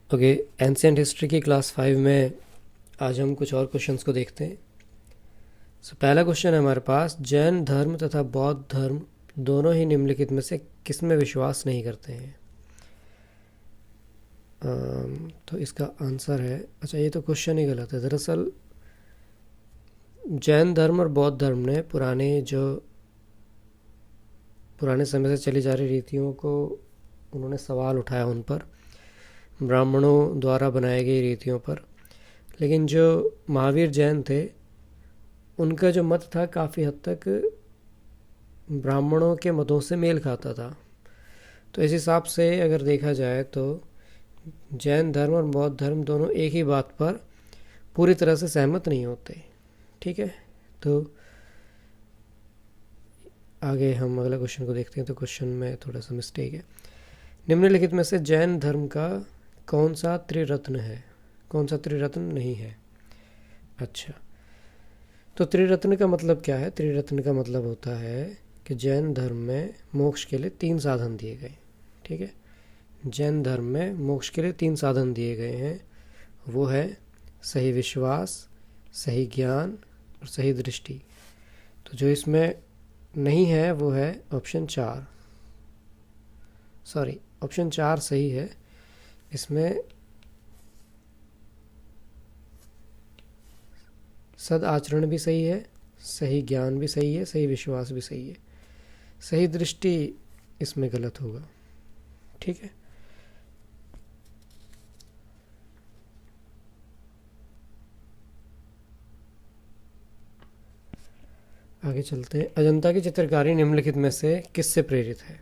Okay, ancient history की class 5 में आज हम कुछ और क्वेश्चंस को देखते हैं। पहला क्वेश्चन है हमारे पास, जैन धर्म तथा बौद्ध धर्म दोनों ही निम्नलिखित में से किस में विश्वास नहीं करते हैं? तो इसका आंसर है, अच्छा ये तो क्वेश्चन ही गलत है। दरअसल जैन धर्म और बौद्ध धर्म ने पुराने समय से चली जा रही रीतियों को उन्होंने सवाल उठाया, उन पर, ब्राह्मणों द्वारा बनाई गई रीतियों पर। लेकिन जो महावीर जैन थे, उनका जो मत था काफ़ी हद तक ब्राह्मणों के मतों से मेल खाता था। तो इस हिसाब से अगर देखा जाए तो जैन धर्म और बौद्ध धर्म दोनों एक ही बात पर पूरी तरह से सहमत नहीं होते। ठीक है, तो आगे हम अगला क्वेश्चन को देखते हैं। तो क्वेश्चन में थोड़ा सा मिस्टेक है। निम्नलिखित में से जैन धर्म का कौन सा त्रिरत्न है? कौन सा त्रिरत्न नहीं है? अच्छा, तो त्रिरत्न का मतलब क्या है? त्रिरत्न का मतलब होता है कि जैन धर्म में मोक्ष के लिए 3 साधन दिए गए। ठीक है, जैन धर्म में मोक्ष के लिए 3 साधन दिए गए हैं। वो है सही विश्वास, सही ज्ञान और सही दृष्टि। तो जो इसमें नहीं है वो है ऑप्शन 4। सॉरी, ऑप्शन 4 सही है। इसमें सद आचरण भी सही है, सही ज्ञान भी सही है, सही विश्वास भी सही है। सही दृष्टि इसमें गलत होगा। ठीक है, आगे चलते हैं। अजंता की चित्रकारी निम्नलिखित में से किससे प्रेरित है?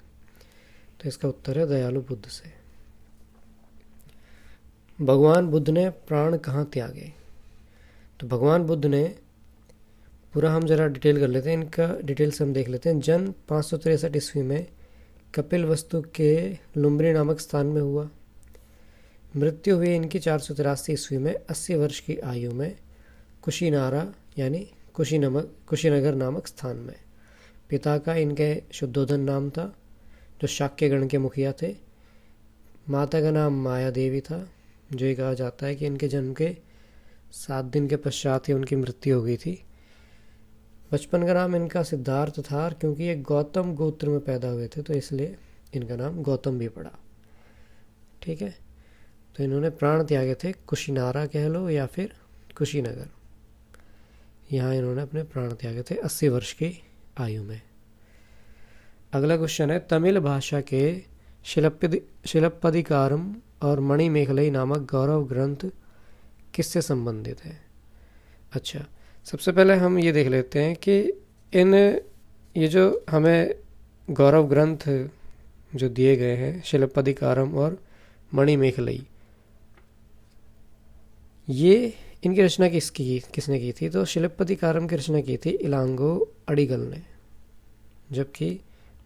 तो इसका उत्तर है दयालु बुद्ध से। भगवान बुद्ध ने प्राण कहाँ त्यागे? तो भगवान बुद्ध ने, पूरा हम जरा डिटेल कर लेते हैं, इनका डिटेल से हम देख लेते हैं। जन्म 563 ईस्वी में कपिल वस्तु के लुम्बनी नामक स्थान में हुआ। मृत्यु हुई इनकी 483 ईस्वी में 80 वर्ष की आयु में कुशीनारा यानी कुशीनगर नामक स्थान में। पिता का इनके शुद्धोधन नाम था, जो शाक्य गण के मुखिया थे। माता का नाम माया देवी था। जो ये कहा जाता है कि इनके जन्म के 7 दिन के पश्चात ही उनकी मृत्यु हो गई थी। बचपन का नाम इनका सिद्धार्थ था, क्योंकि ये गौतम गोत्र में पैदा हुए थे तो इसलिए इनका नाम गौतम भी पड़ा। ठीक है, तो इन्होंने प्राण त्यागे थे, कुशीनारा कह लो या फिर कुशीनगर। यहाँ इन्होंने अपने प्राण त्यागे थे 80 वर्ष की आयु में। अगला क्वेश्चन है, तमिल भाषा के शिलप्पदिकारम और मणिमेखलई नामक गौरव ग्रंथ किससे संबंधित है? अच्छा, सबसे पहले हम ये देख लेते हैं कि ये जो हमें गौरव ग्रंथ जो दिए गए हैं, शिलप्पदिकारम और मणिमेखलई, ये इनकी रचना किसने की थी? तो शिलप्पदिकारम की रचना की थी इलांगो अडिगल ने, जबकि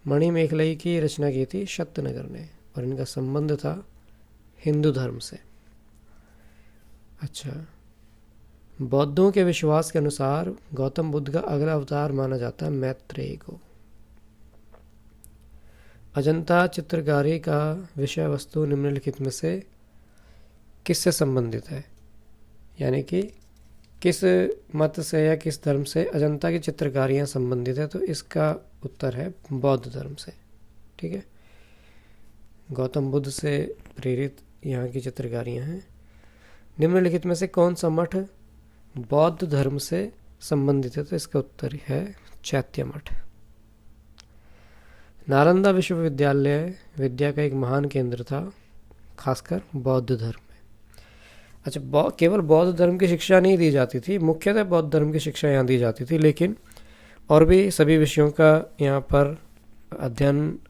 मणिमेखलई की रचना की थी शक्तनगर ने, और इनका संबंध था हिंदू धर्म से। अच्छा, बौद्धों के विश्वास के अनुसार गौतम बुद्ध का अगला अवतार माना जाता है मैत्रेय को। अजंता चित्रकारी का विषय वस्तु निम्नलिखित में से किससे संबंधित है? यानी कि किस मत से या किस धर्म से अजंता की चित्रकारियाँ संबंधित है? तो इसका उत्तर है बौद्ध धर्म से। ठीक है, गौतम बुद्ध से प्रेरित यहाँ की चित्रकारियाँ हैं। निम्नलिखित में से कौन सा मठ बौद्ध धर्म से संबंधित है? तो इसका उत्तर है चैत्य मठ। नालंदा विश्वविद्यालय विद्या का एक महान केंद्र था, खासकर बौद्ध धर्म में। अच्छा, केवल बौद्ध धर्म की शिक्षा नहीं दी जाती थी, मुख्यतः बौद्ध धर्म की शिक्षा यहाँ दी जाती थी, लेकिन और भी सभी विषयों का यहाँ पर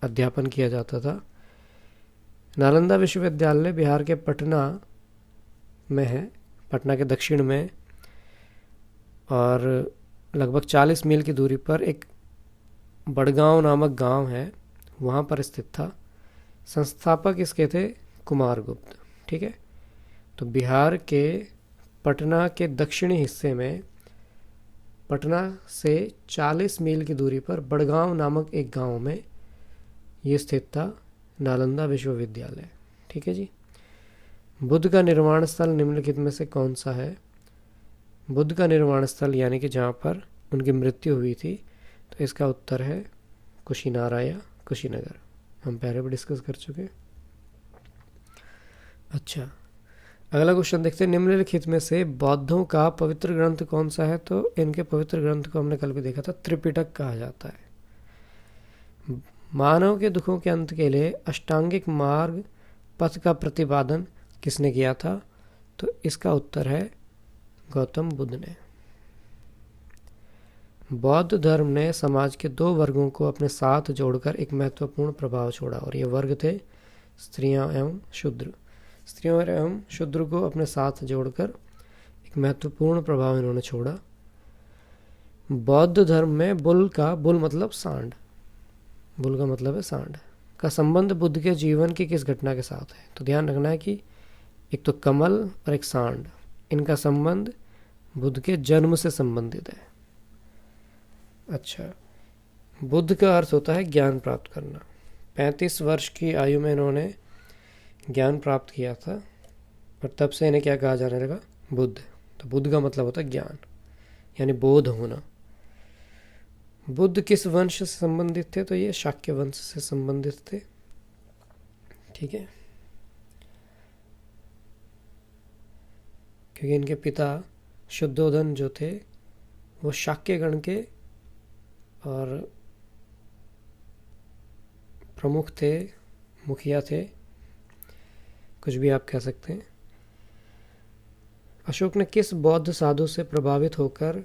अध्यापन किया जाता था। नालंदा विश्वविद्यालय बिहार के पटना में है, पटना के दक्षिण में, और लगभग 40 मील की दूरी पर एक बड़गांव नामक गांव है, वहाँ पर स्थित था। संस्थापक इसके थे कुमारगुप्त। ठीक है, तो बिहार के पटना के दक्षिणी हिस्से में, पटना से 40 मील की दूरी पर बड़गांव नामक एक गांव में ये स्थित था नालंदा विश्वविद्यालय। ठीक है जी। बुद्ध का निर्वाण स्थल निम्नलिखित में से कौन सा है? बुद्ध का निर्वाण स्थल यानी कि जहाँ पर उनकी मृत्यु हुई थी, तो इसका उत्तर है कुशीनारा या कुशीनगर। हम पहले भी डिस्कस कर चुके। अच्छा, अगला क्वेश्चन देखते हैं। निम्नलिखित में से बौद्धों का पवित्र ग्रंथ कौन सा है? तो इनके पवित्र ग्रंथ को हमने कल भी देखा था, त्रिपिटक कहा जाता है। मानव के दुखों के अंत के लिए अष्टांगिक मार्ग पथ का प्रतिपादन किसने किया था? तो इसका उत्तर है गौतम बुद्ध ने। बौद्ध धर्म ने समाज के दो वर्गों को अपने साथ जोड़कर एक महत्वपूर्ण प्रभाव छोड़ा, और ये वर्ग थे स्त्रियां एवं शूद्र। स्त्रियों एवं शूद्र को अपने साथ जोड़कर एक महत्वपूर्ण प्रभाव इन्होंने छोड़ा। बौद्ध धर्म में बुल मतलब सांड, बुल का मतलब है सांड, का संबंध बुद्ध के जीवन की किस घटना के साथ है? तो ध्यान रखना है कि एक तो कमल और एक सांड, इनका संबंध बुद्ध के जन्म से संबंधित है। अच्छा, बुद्ध का अर्थ होता है ज्ञान प्राप्त करना। 35 वर्ष की आयु में इन्होंने ज्ञान प्राप्त किया था, और तब से इन्हें क्या कहा जाने लगा? बुद्ध। तो बुद्ध का मतलब होता है ज्ञान, यानी बोध होना। बुद्ध किस वंश से संबंधित थे? तो ये शाक्य वंश से संबंधित थे। ठीक है, क्योंकि इनके पिता शुद्धोधन जो थे वो शाक्य गण के और प्रमुख थे, मुखिया थे, कुछ भी आप कह सकते हैं। अशोक ने किस बौद्ध साधु से प्रभावित होकर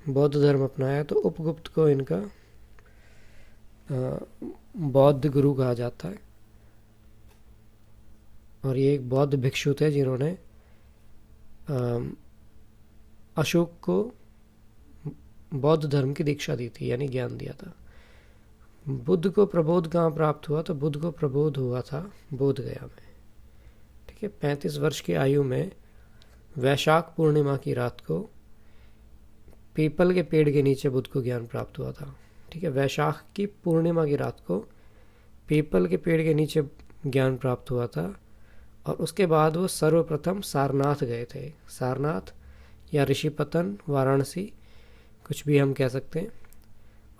बौद्ध धर्म अपनाया? तो उपगुप्त को इनका बौद्ध गुरु कहा जाता है, और ये एक बौद्ध भिक्षु थे जिन्होंने अशोक को बौद्ध धर्म की दीक्षा दी थी, यानी ज्ञान दिया था। बुद्ध को प्रबोध कहाँ प्राप्त हुआ? तो बुद्ध को प्रबोध हुआ था बोध गया में। ठीक है, 35 वर्ष की आयु में वैशाख पूर्णिमा की रात को पीपल के पेड़ के नीचे बुद्ध को ज्ञान प्राप्त हुआ था। ठीक है, वैशाख की पूर्णिमा की रात को पीपल के पेड़ के नीचे ज्ञान प्राप्त हुआ था, और उसके बाद वो सर्वप्रथम सारनाथ गए थे। सारनाथ या ऋषिपतन, वाराणसी, कुछ भी हम कह सकते हैं।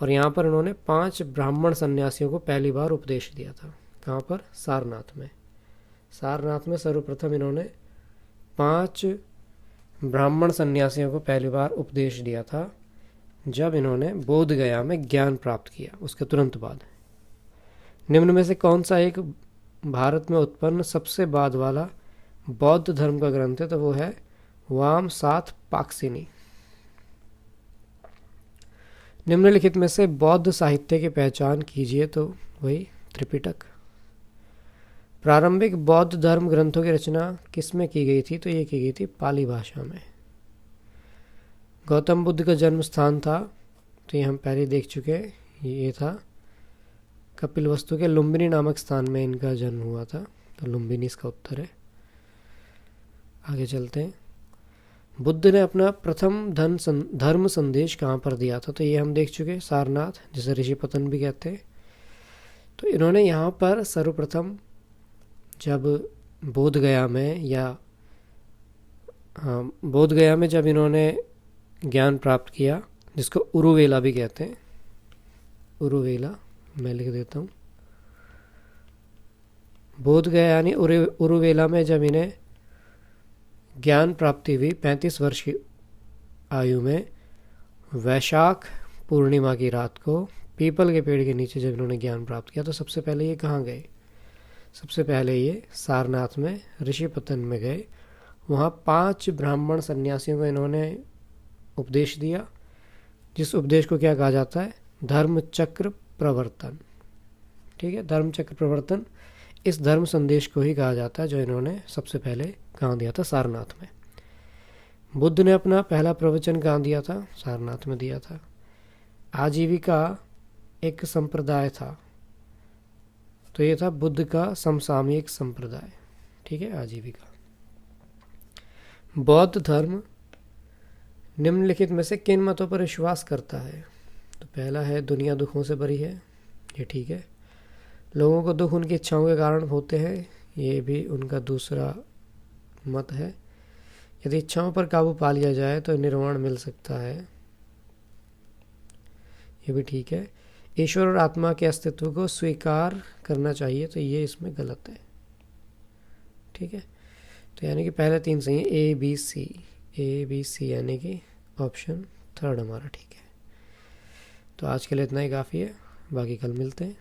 और यहाँ पर उन्होंने 5 ब्राह्मण सन्यासियों को पहली बार उपदेश दिया था। कहाँ पर? सारनाथ में। सारनाथ में सर्वप्रथम इन्होंने 5 ब्राह्मण सन्यासियों को पहली बार उपदेश दिया था, जब इन्होंने बोध गया में ज्ञान प्राप्त किया, उसके तुरंत बाद। निम्न में से कौन सा एक भारत में उत्पन्न सबसे बाद वाला बौद्ध धर्म का ग्रंथ है? तो वो है वाम सात पाक्सिनी। निम्नलिखित में से बौद्ध साहित्य की पहचान कीजिए। तो वही त्रिपिटक। प्रारंभिक बौद्ध धर्म ग्रंथों की रचना किसमें की गई थी? तो ये की गई थी पाली भाषा में। गौतम बुद्ध का जन्म स्थान था, तो ये हम पहले देख चुके हैं, ये था कपिलवस्तु के लुम्बिनी नामक स्थान में इनका जन्म हुआ था। तो लुम्बिनी इसका उत्तर है। आगे चलते हैं। बुद्ध ने अपना प्रथम धर्म संदेश कहाँ पर दिया था? तो ये हम देख चुके, सारनाथ, जिसे ऋषिपतन भी कहते हैं। तो इन्होंने यहाँ पर सर्वप्रथम जब बोध गया में जब इन्होंने ज्ञान प्राप्त किया, जिसको उरुवेला भी कहते हैं, उरुवेला मैं लिख देता हूँ। बोध गया यानी उरुवेला में जब इन्हें ज्ञान प्राप्ति हुई 35 वर्ष की आयु में, वैशाख पूर्णिमा की रात को पीपल के पेड़ के नीचे जब इन्होंने ज्ञान प्राप्त किया, तो सबसे पहले ये कहाँ गए? सबसे पहले ये सारनाथ में ऋषिपतन में गए। वहाँ 5 ब्राह्मण सन्यासियों को इन्होंने उपदेश दिया, जिस उपदेश को क्या कहा जाता है? धर्म चक्र प्रवर्तन। ठीक है, धर्म चक्र प्रवर्तन, इस धर्म संदेश को ही कहा जाता है जो इन्होंने सबसे पहले कहाँ दिया था? सारनाथ में। बुद्ध ने अपना पहला प्रवचन कहाँ दिया था? सारनाथ में दिया था। आजीविका एक संप्रदाय था, तो ये था बुद्ध का समसामयिक संप्रदाय। ठीक है, आजीविका। बौद्ध धर्म निम्नलिखित में से किन मतों पर विश्वास करता है? तो पहला है दुनिया दुखों से भरी है, ये ठीक है। लोगों को दुख उनकी इच्छाओं के कारण होते हैं, ये भी उनका दूसरा मत है। यदि इच्छाओं पर काबू पा लिया जाए तो निर्वाण मिल सकता है, ये भी ठीक है। ईश्वर और आत्मा के अस्तित्व को स्वीकार करना चाहिए, तो ये इसमें गलत है। ठीक है, तो यानी कि पहले 3 सही है, ए बी सी, यानी कि ऑप्शन 3 हमारा ठीक है। तो आज के लिए इतना ही काफ़ी है, बाकी कल मिलते हैं।